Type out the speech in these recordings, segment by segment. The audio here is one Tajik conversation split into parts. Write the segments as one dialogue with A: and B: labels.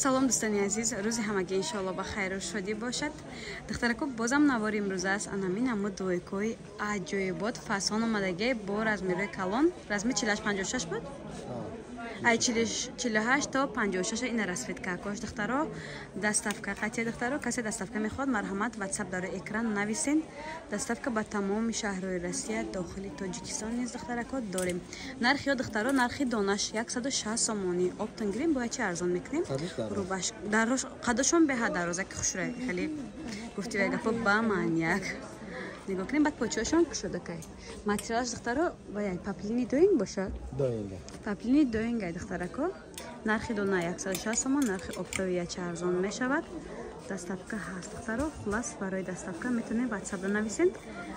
A: салом дӯстони азиз, рӯзи ҳамагӣ иншоалло ба хайру шодӣ бошад. духтарако бозам навори имрӯз аст анами намо дуойкои аҷоибот фасон омадаги бо размирои калон. Размир 48-56 буд? Ай 48 то 56 ина расветка кош духтаро доставка қатия духтаро касе доставка мехоҳад марҳамат WhatsApp дар экран нависен. Доставка ба тамоми шаҳрҳои Россия дохили Тоҷикистон низ духтарако дорем. Нархи духтаро нархи донаш 160 сомонӣ. Оптон грин бояд чи арзон мекунем. Рубаш дарош қадошон беҳа дароза ки хушрай хали гуфти вай гапо ба маньяк. Нигоҳ кунем баъд почошон кушодакай. Материалаш духтаро бояд паплини доинг бошад. Паплини доингай духтарако. Нархи дона 160 сомон, нархи оптовия чи арзон мешавад. Доставка ҳаст духтаро. Хулас барои доставка метавонем WhatsApp да нависен.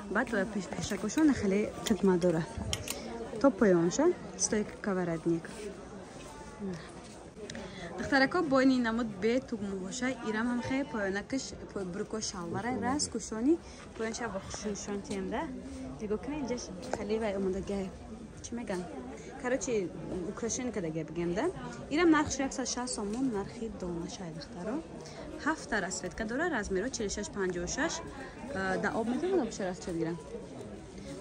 A: Баъд пешакошон хеле хидмат дорад. То поёнша стойка каварадник. духтарако бойни намуд бе тугмуҳоша ирам ҳам хе поёнакаш бруко шалварай рас кушони поёнша бо хушушон темда. Нигоҳ кунед инҷаш хеле вай омадагай. Чӣ меган? Короче, украшение кадаги бигемда. Ирам нархш 160 сомон, нархи донашай духтаро. 7 расветка дора, размиро 46-56. Да об метавонам бошад чӣ гирам?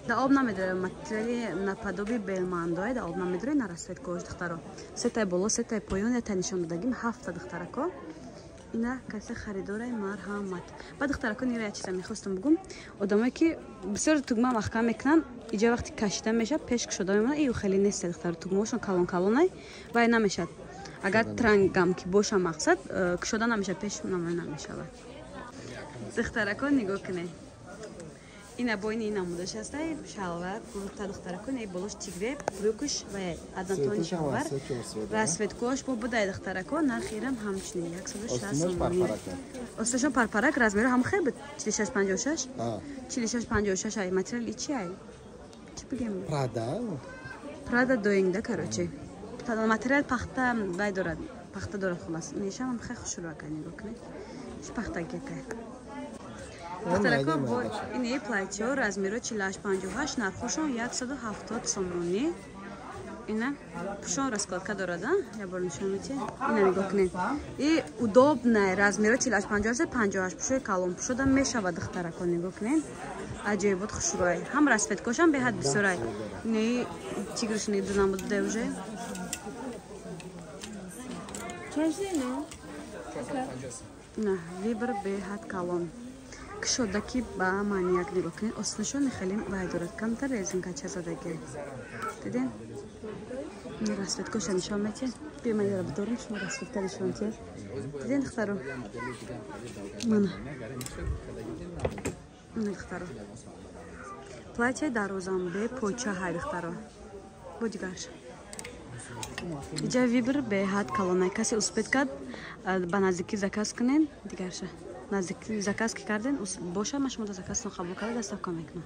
A: Да об намедора материали наподоби белмандой, да об намедора на расветкош духтаро. Сетай боло, сетай поён, я та нишон дадагим 7 духтарако. Ина касе харидорай марҳамат. Ба духтарако нира я чиза мехостам бугум. Одамое ки бисёр тугма маҳкам мекунан, иҷа вақти кашида мешад, пеш кушода мемонад, ию хеле нест духтаро тугмаошон калон-калонай, вай намешад. Агар трангам ки боша мақсад, кушода намешад, пеш намешавад. Духтарако нигоҳ кунед. Ина бойни ин намудаш астай шалвар гурта духтарако не болош тигре брюкуш ва однотонни шалвар расветкош бо будай духтарако нархи ирам ҳамчунин 160 сомон. Осташон парпарак размиро ҳам хел буд 46-56. 46-56 ай материали чи ай? Чи бигем? Прада доинг да короче. Материал пахта вай дорад. Пахта дорад хулас. Нишам ҳам хел хушро кай нигоҳ кунед. Чи пахта гекай. духтарако бо ин платьё размиро 48-58 нархошон 170 сомонӣ. Ина пушон раскладка дорад, я бор нишон медиҳ. Ина нигоҳ кунед. И удобная размиро 48-58 пушои калон пушода мешавад духтарако нигоҳ кунед. Аҷоибот хушрӯй. Ҳам расветкошам беҳад бисёрай. Ина тигрш недонам буде уже. На вибр беҳад калон. Кшодаки ба маньяк нигоҳ кунед. Осташон хеле вай дорад. Камтар резинка чазадаги. Дидин? Расветкоша нишон метиҳ. Бима яра бидорим шумо расветка нишон тиҳ. Дидин духтаро? Мана. Ина духтаро. Платье дарозам бе поча ҳай духтаро. Бо дигарш. Иҷа вибр беҳад калонай. Касе успед кард ба наздикӣ заказ кунед дигарша. Наздикӣ заказ ки карден боша ма шумо заказтон қабул карда доставка мекунам.